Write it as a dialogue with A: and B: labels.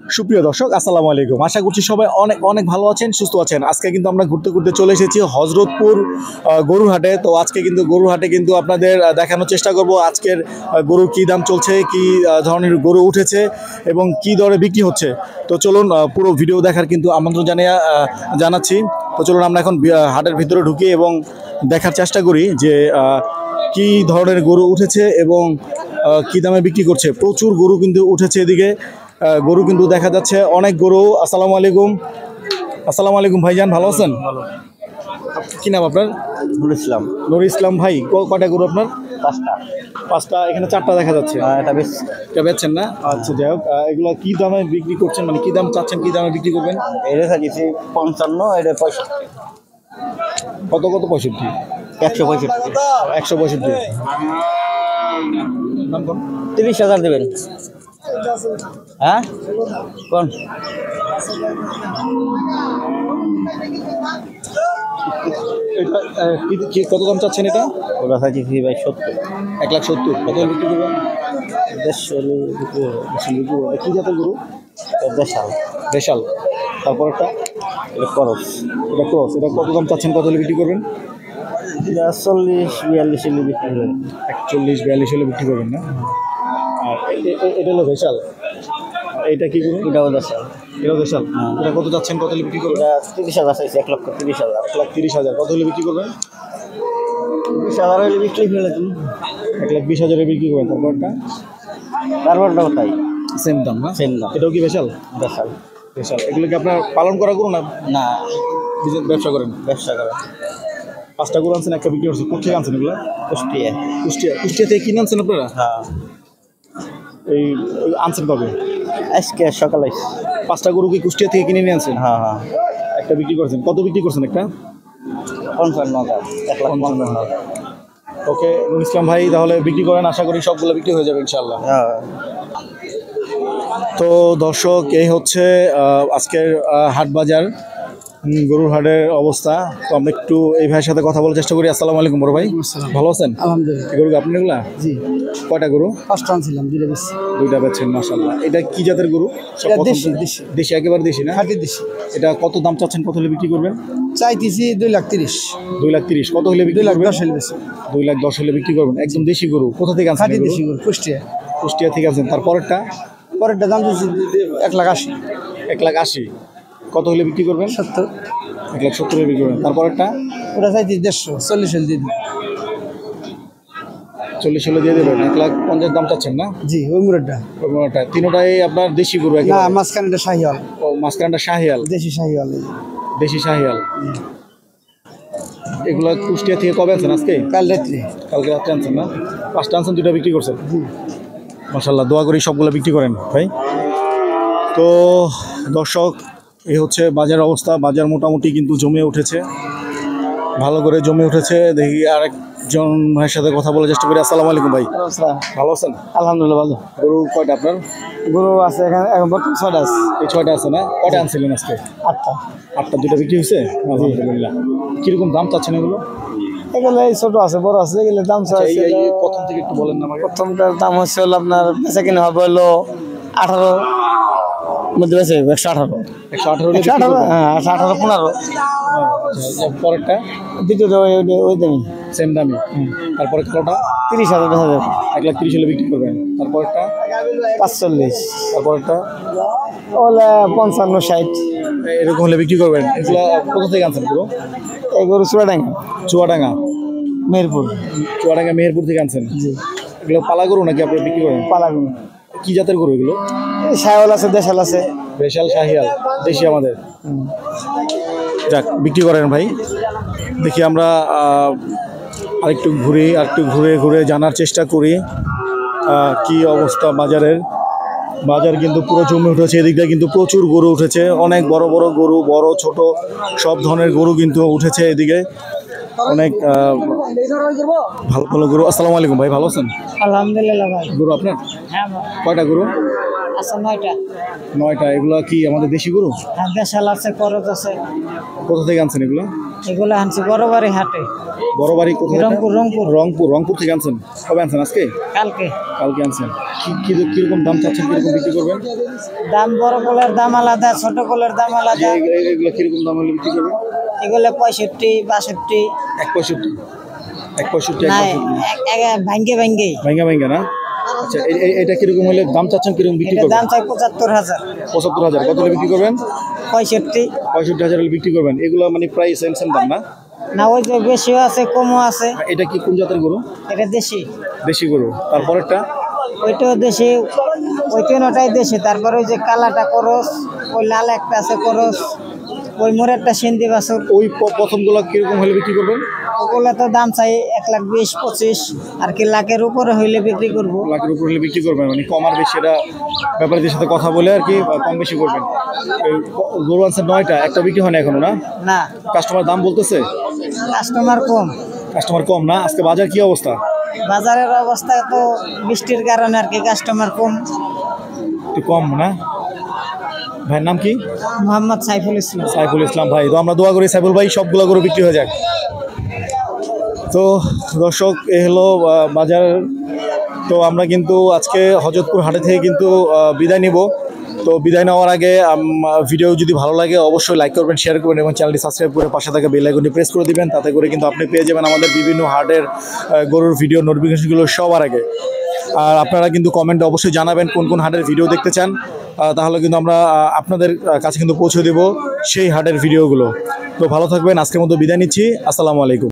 A: সুপ্রিয় দর্শক আসসালামু আলাইকুম। আশা করছি সবাই অনেক অনেক ভালো আছেন, সুস্থ আছেন। আজকে কিন্তু আমরা ঘুরতে ঘুরতে চলে এসেছি হজরতপুর গরুর হাটে। তো আজকে কিন্তু গরুর হাটে কিন্তু আপনাদের দেখানোর চেষ্টা করব আজকের গরুর কী দাম চলছে, কী ধরনের গরু উঠেছে এবং কী দরে বিক্রি হচ্ছে। তো চলুন পুরো ভিডিও দেখার কিন্তু আমন্ত্রণ জানাচ্ছি। তো চলুন আমরা এখন হাটের ভিতরে ঢুকি এবং দেখার চেষ্টা করি যে কী ধরনের গরু উঠেছে এবং কী দামে বিক্রি করছে। প্রচুর গরু কিন্তু উঠেছে এদিকে, গরু কিন্তু দেখা যাচ্ছে অনেক গরু। আসসালামু আলাইকুম। আসসালামু আলাইকুম ভাইজান, ভালো আছেন? কি নাম আপনার?
B: নুরুল ইসলাম।
A: নুরুল ইসলাম ভাই, কয়টা গরু আপনার? পাঁচটা। এখানে চারটা দেখা যাচ্ছে। এটা বেচছেন না? আচ্ছা, যাই হোক, এগুলো কি দামে বিক্রি করছেন, মানে কি দাম চাচ্ছেন, কি দামে বিক্রি করবেন?
B: এটা থাকছে 55, এটা 65।
A: কত 65?
B: 165।
A: 165।
B: 30,000 দেবেন। হ্যাঁ কোন
A: এটা কত দাম চাচ্ছেন? এটা
B: ওরা থাকছে ভাই 70।
A: 1,70,000। কত বিক্রি করবেন?
B: 150
A: কি জাতের গরু?
B: দেশাল।
A: দেশাল। তারপর একটা
B: এটা খরচ।
A: এটা ক্রস। এটা কত দাম চাচ্ছেন, কত বিক্রি করবেন?
B: 40-42 হলে বিক্রি করবেন।
A: 41-42 হলে বিক্রি করবেন না? আর এটা হলো দেশাল। এইটা কি করবেন?
B: এটাও দেশাল।
A: এটাও দেশাল। এটা কত চাচ্ছেন, কত হলে বিক্রি করবেন?
B: এটা 30,000 চাইছে। 1,30,000।
A: 1,30,000। কত হলে বিক্রি করবেন?
B: 30,000 হলে বিক্রি ফেলে তুমি।
A: 1,20,000 বিক্রি করবেন।
B: তারপরটাও তাই,
A: সেম দাম না?
B: সেম দাম।
A: এটাও কি দেশাল?
B: দেশাল।
A: দেশাল। এগুলো কি আপনার পালন করা গরু না
B: না,
A: ব্যবসা করেন?
B: ব্যবসা করে।
A: 5টা গরু আনছেন, একটা বিক্রি করছেন। কোথা থেকে আনছেন এগুলো?
B: কুষ্টিয়া।
A: কুষ্টিয়া থেকে কিনে আনছেন আপনারা?
B: হ্যাঁ।
A: এই আনছেন কবে?
B: আজকে সকালে।
A: 5টা গরু কি কুষ্টিয়া থেকে কিনে নিয়ে আনছেন?
B: হ্যাঁ হ্যাঁ।
A: একটা বিক্রি করছেন। কত বিক্রি করছেন একটা?
B: 55,000।
A: 1,55,000। ওকে নুরুল ইসলাম ভাই, তাহলে বিক্রি করেন। আশা করি সবগুলো বিক্রি হয়ে যাবে ইনশাল্লাহ।
B: হ্যাঁ।
A: তো দর্শক, এই হচ্ছে আজকের হাট বাজার, গরুর হাটের অবস্থা। তো আমরা একটু এই ভাইয়ের সাথে কথা বলার চেষ্টা করি। আসসালামু আলাইকুম বড় ভাই, ভালো আছেন?
C: আলহামদুলিল্লাহ।
A: গরু আপনি এগুলা?
C: জি।
A: কয়টা গরু?
C: 5টা আনছিলাম, 2টা বেশি।
A: 2টা বেচছেন, মাশাআল্লাহ। এটা কি জাতের গরু?
C: দেশি।
A: দেশি, একেবারে দেশি না?
C: খাঁটি দেশি।
A: এটা কত দাম চাচ্ছেন, কত হলে বিক্রি করবেন?
C: চাইতেছি 2,30,000।
A: 2,30,000। কত হলে বিক্রি করবেন?
C: 2,10,000 হলে বেশি।
A: 2,10,000 হলে বিক্রি করবেন। একদম দেশি গরু। কোথা থেকে আনছেন?
C: খাঁটি দেশি গরু, কুষ্টিয়া।
A: কুষ্টিয়া থেকে আনছেন। তারপরেরটা?
C: পরেরটা দাম চাইছি 1,80,000।
A: 1,80,000। কত হলে বিক্রি করবেন?
C: 70।
A: 1,70,000 হলে বিক্রি করবেন। তারপরেরটা?
C: ওটা চাইছি 150, 40 হলে দিয়ে দিই।
A: 40 হলে দিয়ে দেবেন। 1,50,000 দাম চাচ্ছেন না?
C: জি, ওই মুরগিটা।
A: তিনোটাই আপনার দেশি গরু?
C: না, মাঝখানেটা শাহিওয়াল।
A: ও, মাঝখানটা শাহিয়াল।
C: দেশি শাহিওয়াল।
A: দেশি শাহিয়াল। এগুলো কুষ্টিয়া থেকে কবে আনছেন? আজকে? কালকে রাত্রে আনছেন না? 5টা আনছেন, 2টা বিক্রি করছেন। মাশাআল্লাহ, দোয়া করি সবগুলো বিক্রি করেন ভাই। তো দর্শক, এই হচ্ছে বাজার অবস্থা। বাজার মোটামুটি কিন্তু জমে উঠেছে, ভালো করে জমে উঠেছে। দেখি আরেকজন ভাইয়ের সাথে কথা বলার চেষ্টা করি। আসসালামু আলাইকুম ভাই, ভালো আছেন?
C: আলহামদুলিল্লাহ ভালো।
A: গরু কয়টা আপনার?
C: গরু আছে এখানে এখন বর্তমানে 6টা আছে।
A: এই 6টা আছে না? কয়টা আনছিলেন আজকে?
C: 8টা।
A: 8টা। 2টা বিক্রি হয়েছে, আলহামদুলিল্লাহ। কিরকম দাম চাচ্ছেন এগুলো?
C: এগুলো এই ছোট আছে, বড় আছে। এগুলো দাম চাইছে।
A: প্রথম থেকে একটু বলেন না আমাকে।
C: প্রথমটার দাম হচ্ছে হলো আপনার বেচা কিনে হবে হলো 18 মধ্যে বেচে 118।
A: 118?
C: হ্যাঁ, 18, 15।
A: পরেরটা?
C: দ্বিতীয়টা ওই দামি,
A: সেম দামি। তারপরে কালোটা?
C: 30,000 বেচা যাবে।
A: 1,30,000 হলে বিক্রি করবেন। তারপরটা?
C: 45।
A: তারপরটা?
C: ওগুলো 55, 60
A: এরকম হলে বিক্রি করবেন। এগুলো কোথা থেকে আনছেন পুরো?
C: এই গরু
A: চুয়াডাঙ্গা
C: মেহেরপুর।
A: চুয়াডাঙ্গা মেহেরপুর থেকে আনছেন?
C: জি।
A: এগুলো পালা গরু নাকি আপনি বিক্রি করেন?
C: পালা গরু।
A: কি জাতের গরু এগুলো?
C: শাহিওয়াল আছে, দেশাল আছে।
A: দেশাল, শাহিয়াল, দেশি আমাদের। যাক, বিক্রি করেন ভাই। দেখি আমরা আরেকটু ঘুরে জানার চেষ্টা করি কি অবস্থা বাজারের। বাজার কিন্তু পুরো জমে উঠেছে। এদিকটা কিন্তু প্রচুর গরু উঠেছে, অনেক বড় বড় গরু, বড় ছোট সব ধরনের গরু কিন্তু উঠেছে এদিকে। অনেক ভালো ভালো গরু। আসসালামু আলাইকুম ভাই, ভালো আছেন?
C: আলহামদুলিল্লাহ ভাই।
A: গরু আপনার?
C: হ্যাঁ।
A: কয়টা গরু?
D: আছে 9টা।
A: 9টা। এগুলো কি আমাদের দেশি গরু?
D: হ্যাঁ, দেশাল আছে, করজ আছে।
A: কোথা থেকে আনছেন এগুলো?
D: এগুলো আনছি বড়বাড়ি হাটে।
A: বড় বাড়ি কোথায়?
D: রংপুর।
A: রংপুর থেকে আনছেন? কবে আনছেন? আজকে?
D: কালকে।
A: কালকে আনছেন। কিরকম দাম চাচ্ছেন, কিরকম বিক্রি করবেন?
D: দাম বড় কোলের দাম আলাদা, ছোট কোলের দাম আলাদা।
A: এগুলো কিরকম দাম হলে বিক্রি করবেন?
D: এগুলো 65, 62।
A: 1.65
D: নাই, ভাঙ্গে
A: ভাঙ্গা না? আচ্ছা, এটা কিরকম হলে দাম চাচ্ছেন, কিরকম বিক্রি
D: এটা
A: করবেন?
D: দাম চাই 75,000।
A: 75,000। কত হলে বিক্রি করবেন?
D: 65।
A: 65,000 হলে বিক্রি করবেন। এগুলো মানে প্রায় সেম দাম না?
D: না, ওই যে বেশিও আছে, কমও আছে।
A: এটা কি কোন জাতের গরু?
D: এটা দেশি।
A: দেশি গরু। তারপরেরটা?
D: ওইটাও দেশি, ওই 3টাই দেশি। তারপর ওই যে কালাটা করস, ওই লাল একটা আছে করস, ওই মোরেরটা সিন্ধি বাছুর।
A: ওই প্রথমগুলো কিরকম হলে বিক্রি করবেন?
D: ওগুলো তো দাম চাই 1,20,000, 25, আর কি লাখের উপরে হইলে বিক্রি করব।
A: লাখের উপর হলে বিক্রি করবেন, মানে কম আর বেশি এটা ব্যাপারীদের সাথে কথা বলে আর কি কম বেশি করবেন। এই গরু আনছেন 9টা, একটা বিক্রি হয় না এখনো না?
D: না,
A: কাস্টমার দাম বলতেছে?
D: কাস্টমার
A: কম না? আজকে বাজার কি অবস্থা?
D: বাজারের অবস্থা তো বৃষ্টির কারণে আর কি কাস্টমার কম।
A: একটু কম না? ভাইয়ের নাম কি?
D: মোহাম্মদ সাইফুল ইসলাম।
A: সাইফুল ইসলাম ভাই। তো আমরা দোয়া করি সাইফুল ভাই সবগুলো গরু বিক্রি হয়ে যাক। তো দর্শক, এ হলো বাজার। তো আমরা কিন্তু আজকে হযরতপুর হাটে থেকে কিন্তু বিদায় নিব। তো বিদায় নেওয়ার আগে ভিডিও যদি ভালো লাগে অবশ্যই লাইক করবেন, শেয়ার করবেন এবং চ্যানেলটি সাবস্ক্রাইব করে পাশে থাকা বেল আইকনটি প্রেস করে দিবেন। তাতে করে কিন্তু আপনি পেয়ে যাবেন আমাদের বিভিন্ন হাটের গরুর ভিডিও নোটিফিকেশনগুলো সবার আগে। আর আপনারা কিন্তু কমেন্টে অবশ্যই জানাবেন কোন কোন হাটের ভিডিও দেখতে চান, তাহলে কিন্তু আমরা আপনাদের কাছে কিন্তু পৌঁছে দেব সেই হাটের ভিডিওগুলো। তো ভালো থাকবেন, আজকের মতো বিদায় নিচ্ছি। আসসালামু আলাইকুম।